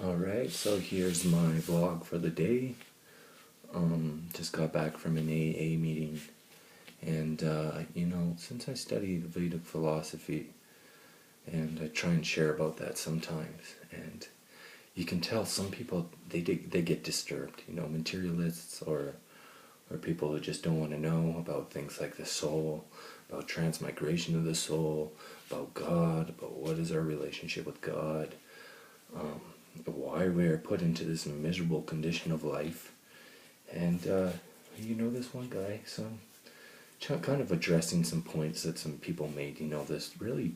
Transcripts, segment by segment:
Alright, so here's my vlog for the day. Just got back from an AA meeting, and since I study Vedic philosophy, and I try and share about that sometimes, and you can tell some people, they get disturbed, materialists, or people who just don't want to know about things like the soul, about transmigration of the soul, about God, about what is our relationship with God, why we are put into this miserable condition of life. And this one guy, so kind of addressing some points that some people made. This really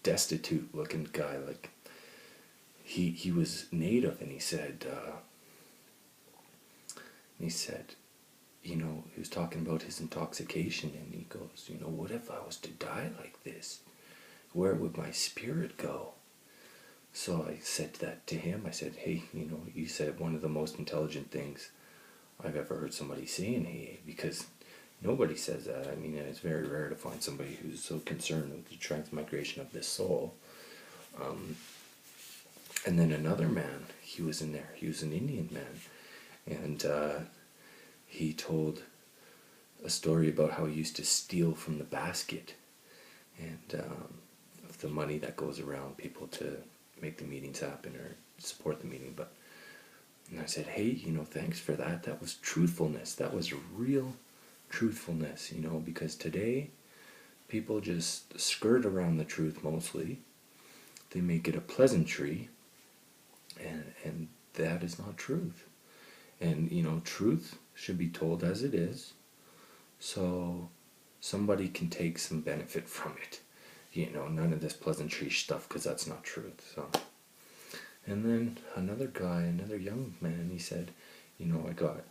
destitute looking guy, like he was native, and he said he was talking about his intoxication, and he goes, what if I was to die like this? Where would my spirit go? So I said that to him. I said, hey, you said one of the most intelligent things I've ever heard somebody say in AA, because nobody says that. I mean, it's very rare to find somebody who's so concerned with the transmigration of this soul. And then another man, he was in there. He was an Indian man, and he told a story about how he used to steal from the basket, and of the money that goes around people to make the meetings happen or support the meeting. And I said, hey, thanks for that. That was truthfulness. That was real truthfulness, because today people just skirt around the truth mostly. They make it a pleasantry, and that is not truth. And, truth should be told as it is, so somebody can take some benefit from it. None of this pleasantry stuff, because that's not truth. So, and then another guy, another young man, he said, I got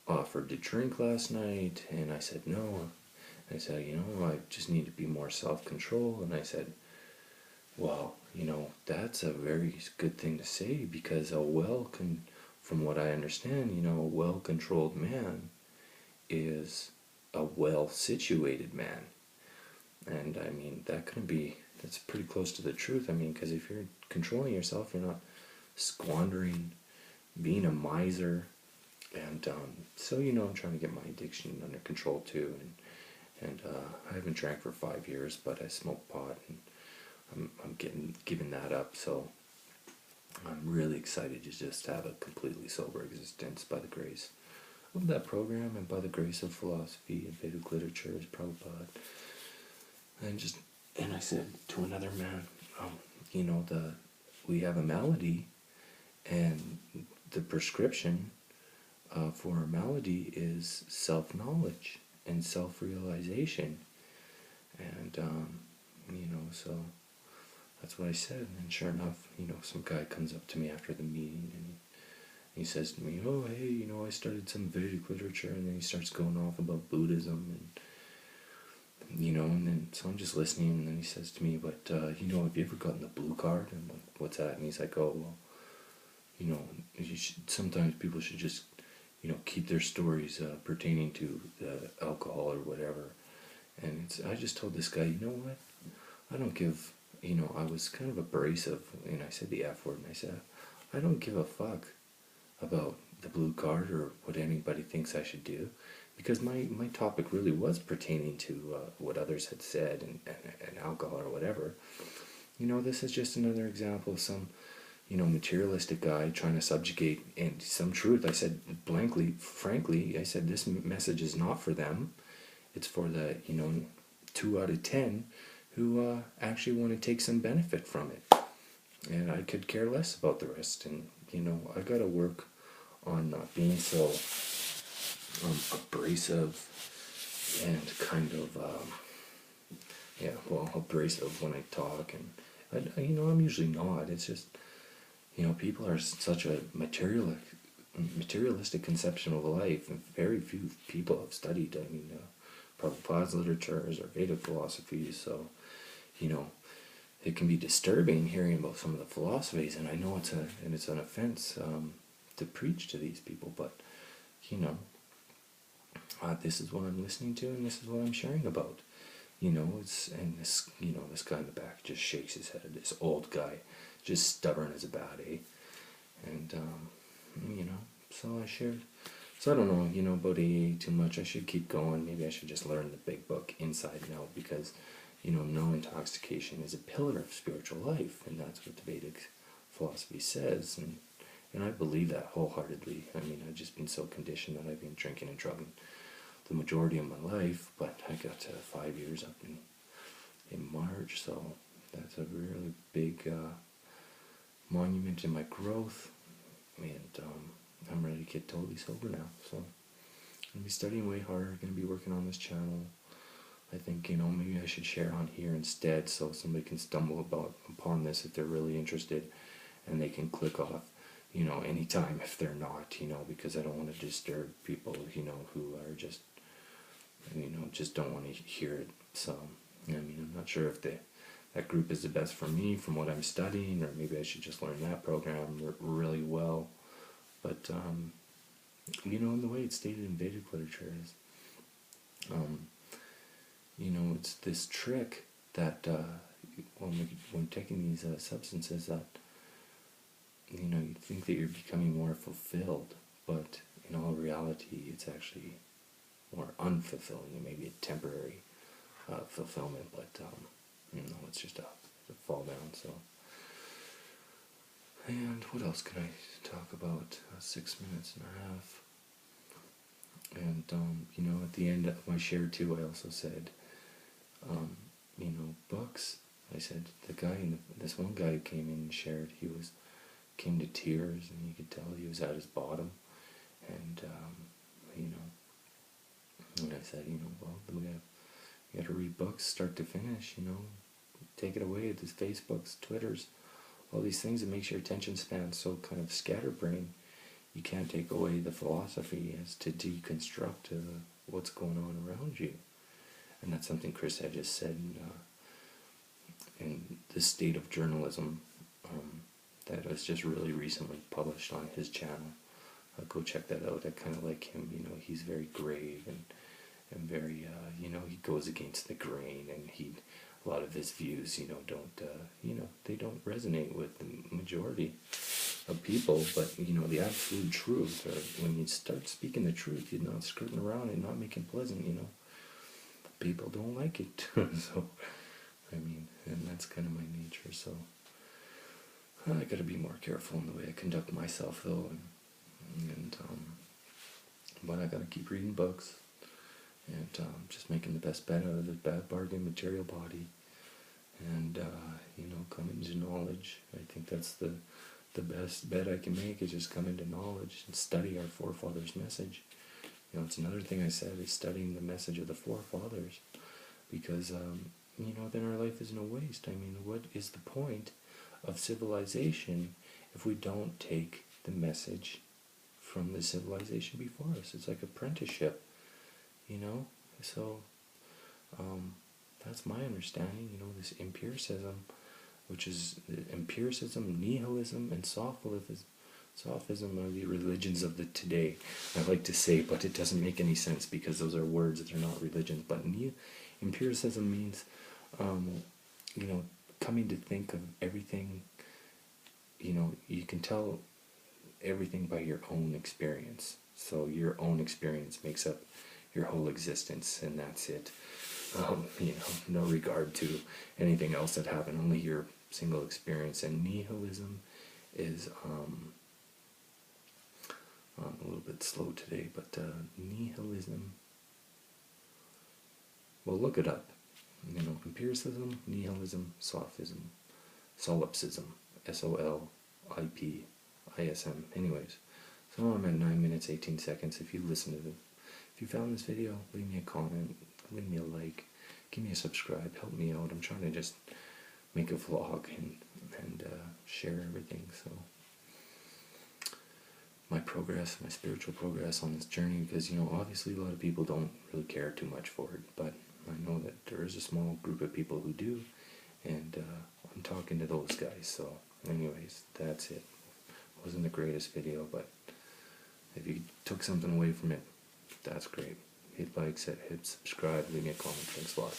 offered to drink last night, and I said no. I said, I just need to be more self-control. And I said, well, that's a very good thing to say, because from what I understand, a well-controlled man is a well-situated man. And I mean, that's pretty close to the truth. I mean, because if you're controlling yourself, you're not squandering, being a miser. And so, I'm trying to get my addiction under control too. And I haven't drank for 5 years, but I smoke pot, and I'm giving that up. So I'm really excited to just have a completely sober existence by the grace of that program, and by the grace of philosophy and Vedic literature as Prabhupada. And I said to another man, we have a malady, and the prescription for a malady is self-knowledge and self-realization. And, so that's what I said. And sure enough, some guy comes up to me after the meeting, and he says to me, oh, hey, I studied some Vedic literature, and then he starts going off about Buddhism, and and then, so I'm just listening, and then he says to me, but, have you ever gotten the blue card? And I'm like, what's that? And he's like, oh, well, sometimes people should just, keep their stories pertaining to the alcohol or whatever. And I just told this guy, what? I don't give, I was kind of abrasive, and I said the F word, and I said, I don't give a fuck about the blue card or what anybody thinks I should do, because my topic really was pertaining to what others had said, and alcohol or whatever. This is just another example of some, materialistic guy trying to subjugate and some truth. I said frankly, I said this message is not for them. It's for the, 2 out of 10 who actually want to take some benefit from it. And I could care less about the rest. And, I got to work on not being so abrasive and kind of, abrasive when I talk. And, I'm usually not. It's just, people are such a materialistic conception of life, and very few people have studied, Prabhupada's literatures or Vedic philosophies. So, it can be disturbing hearing about some of the philosophies, and I know it's an offense to preach to these people, but, this is what I'm listening to, and this is what I'm sharing about. This guy in the back just shakes his head, this old guy, just stubborn as a bat, eh? And, so I shared. So I don't know, about AA too much. I should keep going. Maybe I should just learn the big book inside and out because, no intoxication is a pillar of spiritual life, and that's what the Vedic philosophy says. And I believe that wholeheartedly. I mean, I've just been so conditioned that I've been drinking and drugging the majority of my life, but I got to 5 years up in March, so that's a really big monument in my growth, and I'm ready to get totally sober now. So I'm going to be studying way harder, going to be working on this channel. I think, maybe I should share on here instead so somebody can stumble upon this if they're really interested, and they can click off, anytime if they're not, because I don't want to disturb people, who are just, just don't want to hear it. So, I'm not sure if that group is the best for me from what I'm studying, or maybe I should just learn that program really well. But, in the way it's stated in Vedic literature is, it's this trick that when taking these substances that, you think that you're becoming more fulfilled, but in all reality it's actually more unfulfilling. It may be a temporary fulfillment, but it's just a fall down. So, and what else can I talk about? 6 minutes and a half. And at the end of my share too, I also said, books. I said this one guy who came in and shared, came to tears, and you could tell he was at his bottom. And and I said, well, you got to read books start to finish. Take it away. There's Facebooks, Twitters, all these things that makes your attention span so kind of scatterbrained. You can't take away the philosophy as to deconstruct what's going on around you. And that's something Chris had just said in The State of Journalism, that was just really recently published on his channel. Go check that out. I kind of like him. He's very grave and very, he goes against the grain, and a lot of his views, don't, they don't resonate with the majority of people, but, the absolute truth, or when you start speaking the truth, you're not skirting around and not making pleasant, people don't like it. So, and that's kind of my nature, so I gotta be more careful in the way I conduct myself, though, but I gotta keep reading books, and just making the best bet out of the bad bargain material body, and come into knowledge. I think that's the best bet I can make, is just come into knowledge and study our forefathers' message. It's another thing I said, is studying the message of the forefathers, because then our life isn't a waste. What is the point of civilization if we don't take the message from the civilization before us? It's like apprenticeship, so that's my understanding. This empiricism, which is empiricism, nihilism, and sophism are the religions of the today, I like to say, but it doesn't make any sense because those are words that are not religions. But empiricism means coming to think of everything, you can tell everything by your own experience. So your own experience makes up your whole existence, and that's it. No regard to anything else that happened, only your single experience. And nihilism is, I'm a little bit slow today, but nihilism, well, look it up. Empiricism, nihilism, sophism, solipsism, SOLIPISM. Anyways, so I'm at 9 minutes 18 seconds. If you listen to it, if you found this video, leave me a comment, leave me a like, give me a subscribe, help me out. I'm trying to just make a vlog and share everything. So my progress, my spiritual progress on this journey, because obviously a lot of people don't really care too much for it, but I know that there is a small group of people who do, and I'm talking to those guys. So anyways, that's it. Wasn't the greatest video, but if you took something away from it, that's great. Hit like, hit subscribe, leave me a comment. Thanks a lot.